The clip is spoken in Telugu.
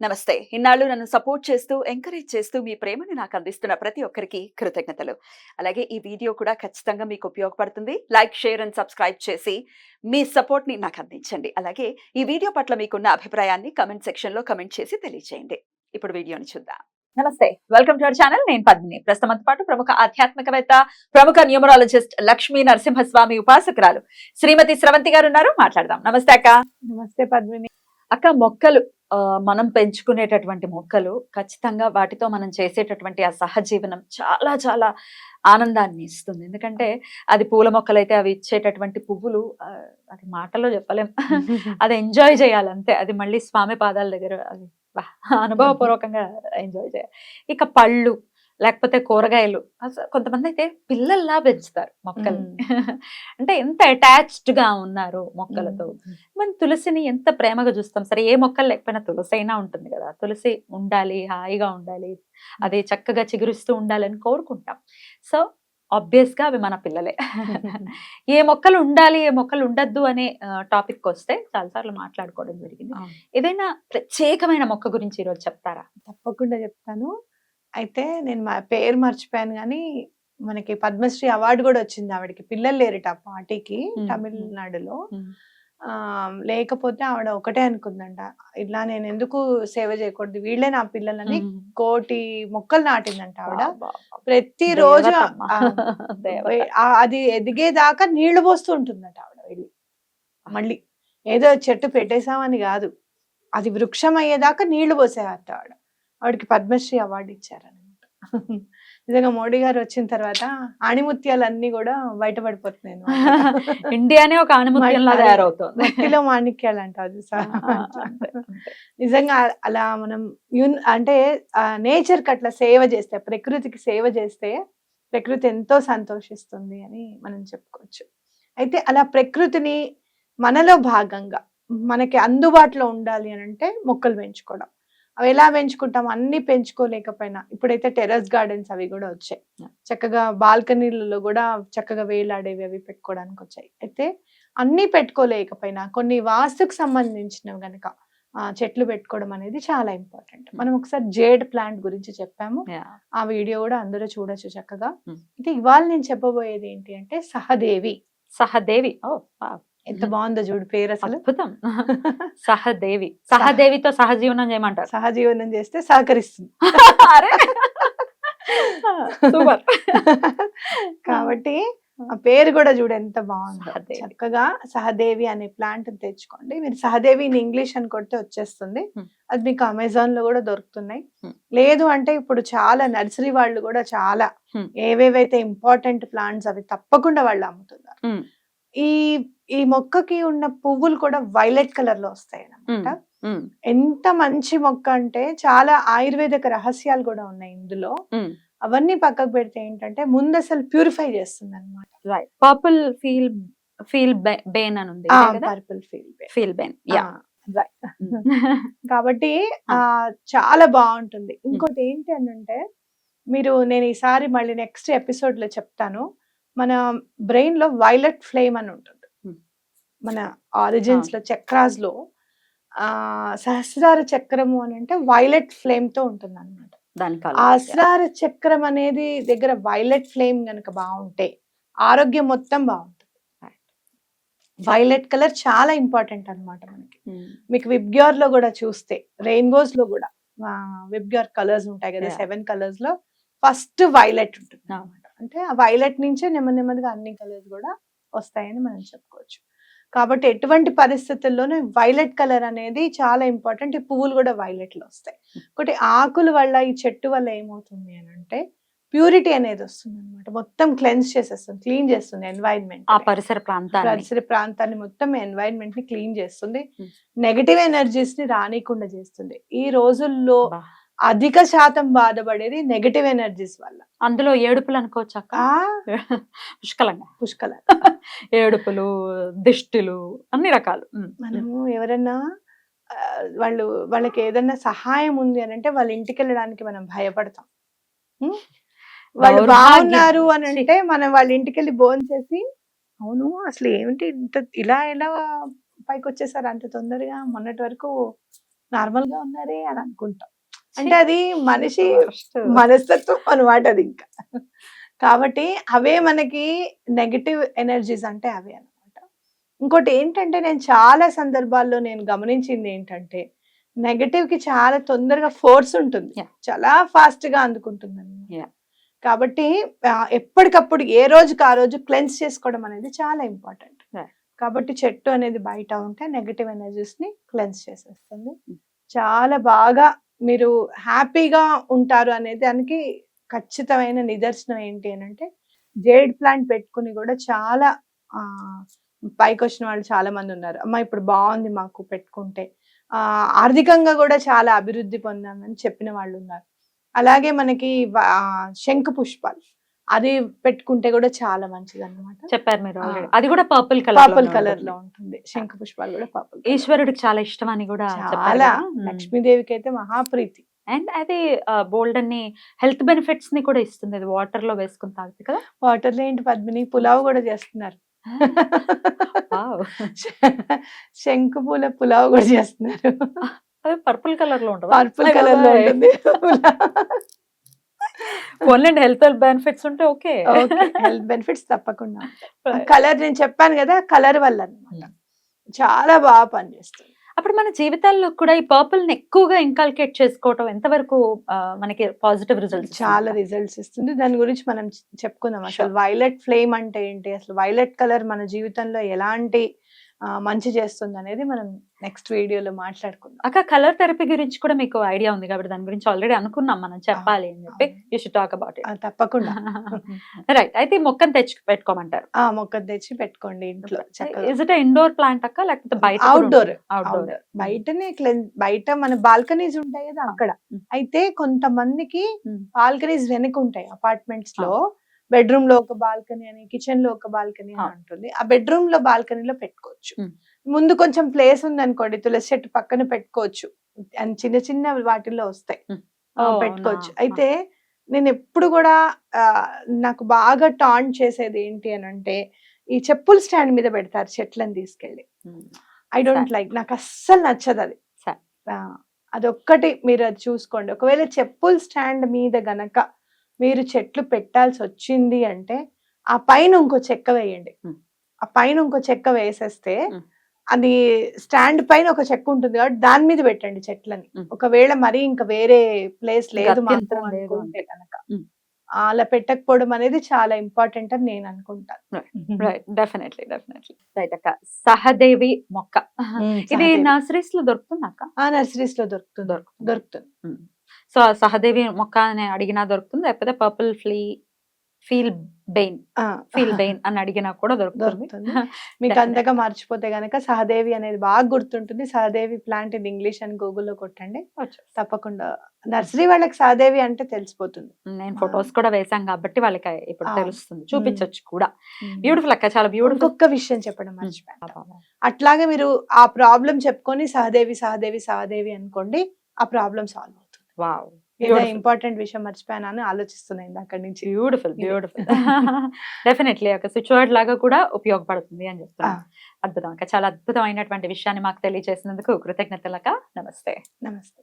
నమస్తే. ఇన్నాళ్ళు నన్ను సపోర్ట్ చేస్తూ, ఎంకరేజ్ చేస్తూ మీ ప్రేమని నాకు అందిస్తున్న ప్రతి ఒక్కరికి కృతజ్ఞతలు. అలాగే ఈ వీడియో కూడా ఖచ్చితంగా మీకు ఉపయోగపడుతుంది. లైక్, షేర్ అండ్ సబ్స్క్రైబ్ చేసి మీ సపోర్ట్‌ని నాకు అందించండి. అలాగే ఈ వీడియో పట్ల మీకున్న అభిప్రాయాన్ని కామెంట్ సెక్షన్‌లో కామెంట్ చేసి తెలియజేయండి. ఇప్పుడు వీడియోని చూద్దాం. నమస్తే. Welcome to our channel. నేను పద్మిని. ప్రస్తుతంతో పాటు ప్రముఖ ఆధ్యాత్మికవేత్త, ప్రముఖ న్యూమరాలజిస్ట్ లక్ష్మీ నరసింహస్వామి ఉపాసకురాలు శ్రీమతి స్రవంతి గారు ఉన్నారు. మాట్లాడదాం. నమస్తే అక్క. నమస్తే పద్మిని. అక్క, మొక్కలు మనం పెంచుకునేటటువంటి మొక్కలు ఖచ్చితంగా వాటితో మనం చేసేటటువంటి ఆ సహజీవనం చాలా చాలా ఆనందాన్ని ఇస్తుంది. ఎందుకంటే అది పూల మొక్కలైతే అవి ఇచ్చేటటువంటి పువ్వులు అది మాటల్లో చెప్పలేం. అది ఎంజాయ్ చేయాలి అంతే. అది మళ్ళీ స్వామి పాదాల దగ్గర అది అనుభవపూర్వకంగా ఎంజాయ్ చేయాలి. ఇక పళ్ళు లేకపోతే కూరగాయలు అసలు కొంతమంది అయితే పిల్లల్లా పెంచుతారు మొక్కల్ని. అంటే ఎంత అటాచ్డ్ గా ఉన్నారు మొక్కలతో. మనం తులసిని ఎంత ప్రేమగా చూస్తాం. సరే, ఏ మొక్కలు లేకపోయినా తులసి అయినా ఉంటుంది కదా. తులసి ఉండాలి, హాయిగా ఉండాలి, అది చక్కగా చిగురిస్తూ ఉండాలని కోరుకుంటాం. సో ఆబ్వియస్ గా అవి మన పిల్లలే. ఏ మొక్కలు ఉండాలి, ఏ మొక్కలు ఉండద్దు అనే టాపిక్ వస్తే చాలాసార్లు మాట్లాడుకోవడం జరిగింది. ఏదైనా ప్రత్యేకమైన మొక్క గురించి ఈరోజు చెప్తారా? తప్పకుండా చెప్తాను. అయితే నేను మా పేరు మర్చిపోయాను కానీ మనకి పద్మశ్రీ అవార్డు కూడా వచ్చింది ఆవిడకి. పిల్లలు లేరట ఆ పార్టీకి తమిళనాడులో. లేకపోతే ఆవిడ ఒకటే అనుకుందంట, ఇలా నేను ఎందుకు సేవ చేయకూడదు, వీళ్ళే నా పిల్లలని 1,000 మొక్కలు నాటిందంట ఆవిడ. ప్రతిరోజు అది ఎదిగేదాకా నీళ్లు పోస్తూ ఉంటుందట ఆవిడ వెళ్ళి. మళ్ళీ ఏదో చెట్టు పెట్టేశామని కాదు, అది వృక్షం అయ్యేదాకా నీళ్లు పోసేవారట ఆవిడ. ఆవిడకి పద్మశ్రీ అవార్డు ఇచ్చారనమాట. నిజంగా మోడీ గారు వచ్చిన తర్వాత ఆణిముత్యాలన్నీ కూడా బయటపడిపోతున్నాయి. ఇండియానే ఒక ఆణిముత్యంలా తయారవుతుంది. మట్టిలో మాణిక్యాలు అంటారు. నిజంగా అలా మనం అంటే నేచర్ కి అట్లా సేవ చేస్తే, ప్రకృతికి సేవ చేస్తే ప్రకృతి ఎంతో సంతోషిస్తుంది అని మనం చెప్పుకోవచ్చు. అయితే అలా ప్రకృతిని మనలో భాగంగా మనకి అందుబాటులో ఉండాలి అని అంటే మొక్కలు పెంచుకోవడం. అవి ఎలా పెంచుకుంటాం? అన్ని పెంచుకోలేకపోయినా ఇప్పుడైతే టెర్రస్ గార్డెన్స్ అవి కూడా వచ్చాయి. చక్కగా బాల్కనీలలో కూడా చక్కగా వేలాడేవి అవి పెట్టుకోవడానికి వచ్చాయి. అయితే అన్ని పెట్టుకోలేకపోయినా కొన్ని వాస్తుకు సంబంధించినవి గనక చెట్లు పెట్టుకోవడం అనేది చాలా ఇంపార్టెంట్. మనం ఒకసారి జేడ్ ప్లాంట్ గురించి చెప్పాము. ఆ వీడియో కూడా అందరూ చూడొచ్చు చక్కగా. అయితే ఇవాళ నేను చెప్పబోయేది ఏంటి అంటే సహదేవి. సహదేవి, ఎంత బాగుందో చూడు పేరు, అసలు అద్భుతం. సహదేవి. సహదేవితో సహజీవనం చేయమంటారు. సహజీవనం చేస్తే సహకరిస్తుంది. కాబట్టి ఆ పేరు కూడా చూడు ఎంత బాగుందో. చక్కగా సహదేవి అనే ప్లాంట్ తెచ్చుకోండి. మీరు సహదేవి ఇన్ ఇంగ్లీష్ అని కొడితే వచ్చేస్తుంది. అది మీకు అమెజాన్ లో కూడా దొరుకుతున్నాయి. లేదు అంటే ఇప్పుడు చాలా నర్సరీ వాళ్ళు కూడా చాలా ఏవేవైతే ఇంపార్టెంట్ ప్లాంట్స్ అవి తప్పకుండా వాళ్ళు అమ్ముతున్నారు. ఈ మొక్కకి ఉన్న పువ్వులు కూడా వైలెట్ కలర్ లో వస్తాయి అన్నమాట. ఎంత మంచి మొక్క అంటే చాలా ఆయుర్వేదిక రహస్యాలు కూడా ఉన్నాయి ఇందులో. అవన్నీ పక్కకు పెడితే ఏంటంటే ముందు అసలు ప్యూరిఫై చేస్తుంది అనమాట. పర్పుల్ ఫీల్ బెయిన్ అని ఉంది. పర్పుల్ ఫీల్ బెయిన్. కాబట్టి చాలా బాగుంటుంది. ఇంకోటి ఏంటి అంటే నేను ఈసారి మళ్ళీ నెక్స్ట్ ఎపిసోడ్ లో చెప్తాను. మన బ్రెయిన్ లో వైలెట్ ఫ్లేమ్ అని ఉంటుంది. మన ఆరిజిన్స్ లో చక్రాస్ లో సహస్రార చక్రము అని అంటే వైలెట్ ఫ్లేమ్ తో ఉంటుంది అనమాట. సహస్రార చక్రం అనేది దగ్గర వైలెట్ ఫ్లేమ్ గనక బాగుంటే ఆరోగ్యం మొత్తం బాగుంటుంది. వైలెట్ కలర్ చాలా ఇంపార్టెంట్ అనమాట మనకి. మీకు విబ్గ్యూర్ లో కూడా చూస్తే రెయిన్బోస్ లో కూడా విబ్గ్యూర్ కలర్స్ ఉంటాయి కదా, 7 కలర్స్ లో ఫస్ట్ వైలెట్ ఉంటుంది అనమాట. అంటే ఆ వైలెట్ నుంచే నెమ్మదిగా అన్ని కలర్స్ కూడా వస్తాయని మనం చెప్పుకోవచ్చు. కాబట్టి ఎటువంటి పరిస్థితుల్లోనూ వైలెట్ కలర్ అనేది చాలా ఇంపార్టెంట్. ఈ పువ్వులు కూడా వైలెట్ లో వస్తాయి. ఒకటి ఆకుల వల్ల, ఈ చెట్టు వల్ల ఏమవుతుంది అని అంటే ప్యూరిటీ అనేది వస్తుంది అనమాట. మొత్తం క్లెన్స్ చేసేస్తుంది, క్లీన్ చేస్తుంది ఎన్వైరన్మెంట్. ఆ పరిసర ప్రాంతాన్ని మొత్తం ఎన్వైరన్మెంట్ ని క్లీన్ చేస్తుంది. నెగటివ్ ఎనర్జీస్ ని రానికుండా చేస్తుంది. ఈ రోజుల్లో అధిక శాతం బాధపడేది నెగటివ్ ఎనర్జీస్ వల్ల. అందులో ఏడుపులు అనుకోవచ్చు అక్క. పుష్కలంగా ఏడుపులు, దిష్టిలు, అన్ని రకాలు. మనము ఎవరన్నా వాళ్ళకి ఏదన్నా సహాయం ఉంది అని అంటే వాళ్ళ ఇంటికి వెళ్ళడానికి మనం భయపడతాం. వాళ్ళు బాగున్నారు అని అంటే మనం వాళ్ళ ఇంటికి వెళ్ళి భోంచేసి, అవును అసలు ఏమిటి ఇంత ఇలా ఎలా పైకి వచ్చేసారు అంత తొందరగా, మొన్నటి వరకు నార్మల్ గా ఉన్నారే అని అనుకుంటాం. అంటే అది మనిషి Worst. మనస్తత్వం అనమాట అది ఇంకా. కాబట్టి అవే మనకి నెగటివ్ ఎనర్జీస్ అంటే అవే అన్నమాట. ఇంకోటి ఏంటంటే నేను చాలా సందర్భాల్లో నేను గమనించింది ఏంటంటే నెగటివ్ కి చాలా తొందరగా ఫోర్స్ ఉంటుంది. Yeah. చాలా ఫాస్ట్ గా అందుకుంటుంది. Yeah. కాబట్టి ఎప్పటికప్పుడు ఏ రోజుకి ఆ రోజు క్లెన్స్ చేసుకోవడం అనేది చాలా ఇంపార్టెంట్. Right. కాబట్టి చెట్టు అనేది బయట ఉంటే నెగటివ్ ఎనర్జీస్ ని క్లెన్స్ చేసేస్తుంది. Mm. చాలా బాగా మీరు హ్యాపీగా ఉంటారు అనే దానికి ఖచ్చితమైన నిదర్శనం ఏంటి అని అంటే జేడ్ ప్లాంట్ పెట్టుకుని కూడా చాలా పైకి వచ్చిన వాళ్ళు చాలా మంది ఉన్నారు. అమ్మ ఇప్పుడు బాగుంది మాకు పెట్టుకుంటే, ఆర్థికంగా కూడా చాలా అభివృద్ధి పొందామని చెప్పిన వాళ్ళు ఉన్నారు. అలాగే మనకి శంకు పుష్పాలు అది పెట్టుకుంటే కూడా చాలా మంచిది అన్నమాట. చెప్పారు మీరు already. అది కూడా పర్పుల్ కలర్ పర్పుల్ కలర్ లో ఉంటుంది. శంకు పుష్పాలు కూడా పర్పుల్. ఈశ్వరుడికి చాలా ఇష్టం అని కూడా చెప్పారు చాలా కదా. లక్ష్మీదేవికి అయితే మహాప్రీతి. అండ్ అది బోల్డ్ అన్ని హెల్త్ బెనిఫిట్స్ ని కూడా ఇస్తుంది. అది వాటర్ లో వేసుకుని తాగితే కదా. వాటర్ లో ఏంటి పద్మిని పులావ్ కూడా చేస్తున్నారు. Wow. శంకు పూల పులావ్ కూడా చేస్తున్నారు. అది పర్పుల్ కలర్ లో ఉంటుంది. పర్పుల్ కలర్ లో ఉంటుంది. ఓన్లీ హెల్త్ బెనిఫిట్స్ ఉంటే ఓకే. హెల్త్ బెనిఫిట్స్ తప్పకుండా. కలర్ నేను చెప్పాను కదా, కలర్ వల్ల అన్నమాట చాలా బాగా పనిచేస్తుంది. అప్పుడు మన జీవితాల్లో కూడా ఈ పర్పుల్ ని ఎక్కువగా ఇన్కల్కేట్ చేసుకోవటం ఎంతవరకు మనకి పాజిటివ్ రిజల్ట్స్? చాలా రిజల్ట్స్ ఇస్తుంది. దాని గురించి మనం చెప్పుకుందాం. అసలు వైలెట్ ఫ్లేమ్ అంటే ఏంటి, అసలు వైలెట్ కలర్ మన జీవితంలో ఎలాంటి మంచి చేస్తుంది అనేది మనం నెక్స్ట్ వీడియోలో మాట్లాడుకుందాం. అక్క కలర్ థెరపీ గురించి కూడా మీకు ఐడియా ఉంది కాబట్టి దాని గురించి ఆల్రెడీ అనుకున్నాం మనం చెప్పాలి అని చెప్పి. You should talk about it. తప్పకుండా. రైట్. అయితే ఈ మొక్కను తెచ్చి పెట్టుకోమంటారు. మొక్కను తెచ్చి పెట్టుకోండి ఇంట్లో. ఇస్ ఇట్ ఇండోర్ ప్లాంట్ అక్క లేకపోతే బయట? అవుట్డోర్. అవుట్డోర్. బయటనే బయట మన బాల్కనీస్ ఉంటాయి కదా అక్కడ. అయితే కొంతమందికి బాల్కనీస్ వెనక ఉంటాయి అపార్ట్మెంట్స్ లో. బెడ్రూమ్ లో ఒక బాల్కనీ అని, కిచెన్ లో ఒక బాల్కనీ అని ఉంటుంది. ఆ బెడ్రూమ్ లో బాల్కనీలో పెట్టుకోవచ్చు. ముందు కొంచెం ప్లేస్ ఉంది అనుకోండి, తులసి చెట్టు పక్కన పెట్టుకోవచ్చు. అండ్ చిన్న చిన్న వాటిల్లో వస్తాయి, పెట్టుకోవచ్చు. అయితే నేను ఎప్పుడు కూడా నాకు బాగా టాంట్ చేసేది ఏంటి అని అంటే ఈ చెప్పుల స్టాండ్ మీద పెడతారు చెట్లను తీసుకెళ్ళి. ఐ డోంట్ లైక్, నాకు అస్సలు నచ్చదు అది. అదొక్కటి మీరు అది చూసుకోండి. ఒకవేళ చెప్పుల స్టాండ్ మీద గనక మీరు చెట్లు పెట్టాల్సి వచ్చింది అంటే ఆ పైన ఇంకో చెక్క వేయండి. ఆ పైన ఇంకో చెక్క వేసేస్తే అది స్టాండ్ పైన ఒక చెక్క ఉంటుంది కాబట్టి దాని మీద పెట్టండి చెట్లని. ఒకవేళ మరి ఇంకా వేరే ప్లేస్ లేదు మాత్రం అనుకుంటే కనుక అలా పెట్టకపోవడం అనేది చాలా ఇంపార్టెంట్ అని నేను అనుకుంటాను. Definitely definitely. రైట్ అక్క. సహదేవి మొక్క ఇది నర్సరీస్ లో దొరుకుతుంది అక్క? నర్సరీస్ లో దొరుకుతుంది. సో సహదేవి మొక్క అని అడిగినా దొరుకుతుంది, లేకపోతే పర్పుల్ ఫీల్ బెయిన్ అని అడిగినా కూడా దొరుకుతుంది. మీకు అంతగా మర్చిపోతే గనక సహదేవి అనేది బాగా గుర్తుంటుంది. సహదేవి ప్లాంట్ ఇన్ ఇంగ్లీష్ అని గూగుల్లో కొట్టండి, తప్పకుండా నర్సరీ వాళ్ళకి సహదేవి అంటే తెలిసిపోతుంది. నేను ఫొటోస్ కూడా వేసాం కాబట్టి వాళ్ళకి ఇప్పుడు తెలుస్తుంది, చూపించవచ్చు కూడా. బ్యూటిఫుల్ అక్క, చాలా బ్యూటిఫుల్. ఒక్క విషయం చెప్పడం మర్చిపోయాను. అట్లాగే మీరు ఆ ప్రాబ్లం చెప్పుకొని సహదేవి సహదేవి సహదేవి అనుకోండి, ఆ ప్రాబ్లం సాల్వ్ అవుతుంది. వావ్, ఏదో ఇంపార్టెంట్ విషయం మర్చిపోయాను అని ఆలోచిస్తున్నాను అక్కడి నుంచి. Beautiful beautiful. డెఫినెట్లీ ఒక స్విచ్ వర్డ్ లాగా కూడా ఉపయోగపడుతుంది అని చెప్తున్నాను. అద్భుతం అక్క, చాలా అద్భుతమైనటువంటి విషయాన్ని మాకు తెలియజేసినందుకు కృతజ్ఞతలక. నమస్తే. నమస్తే.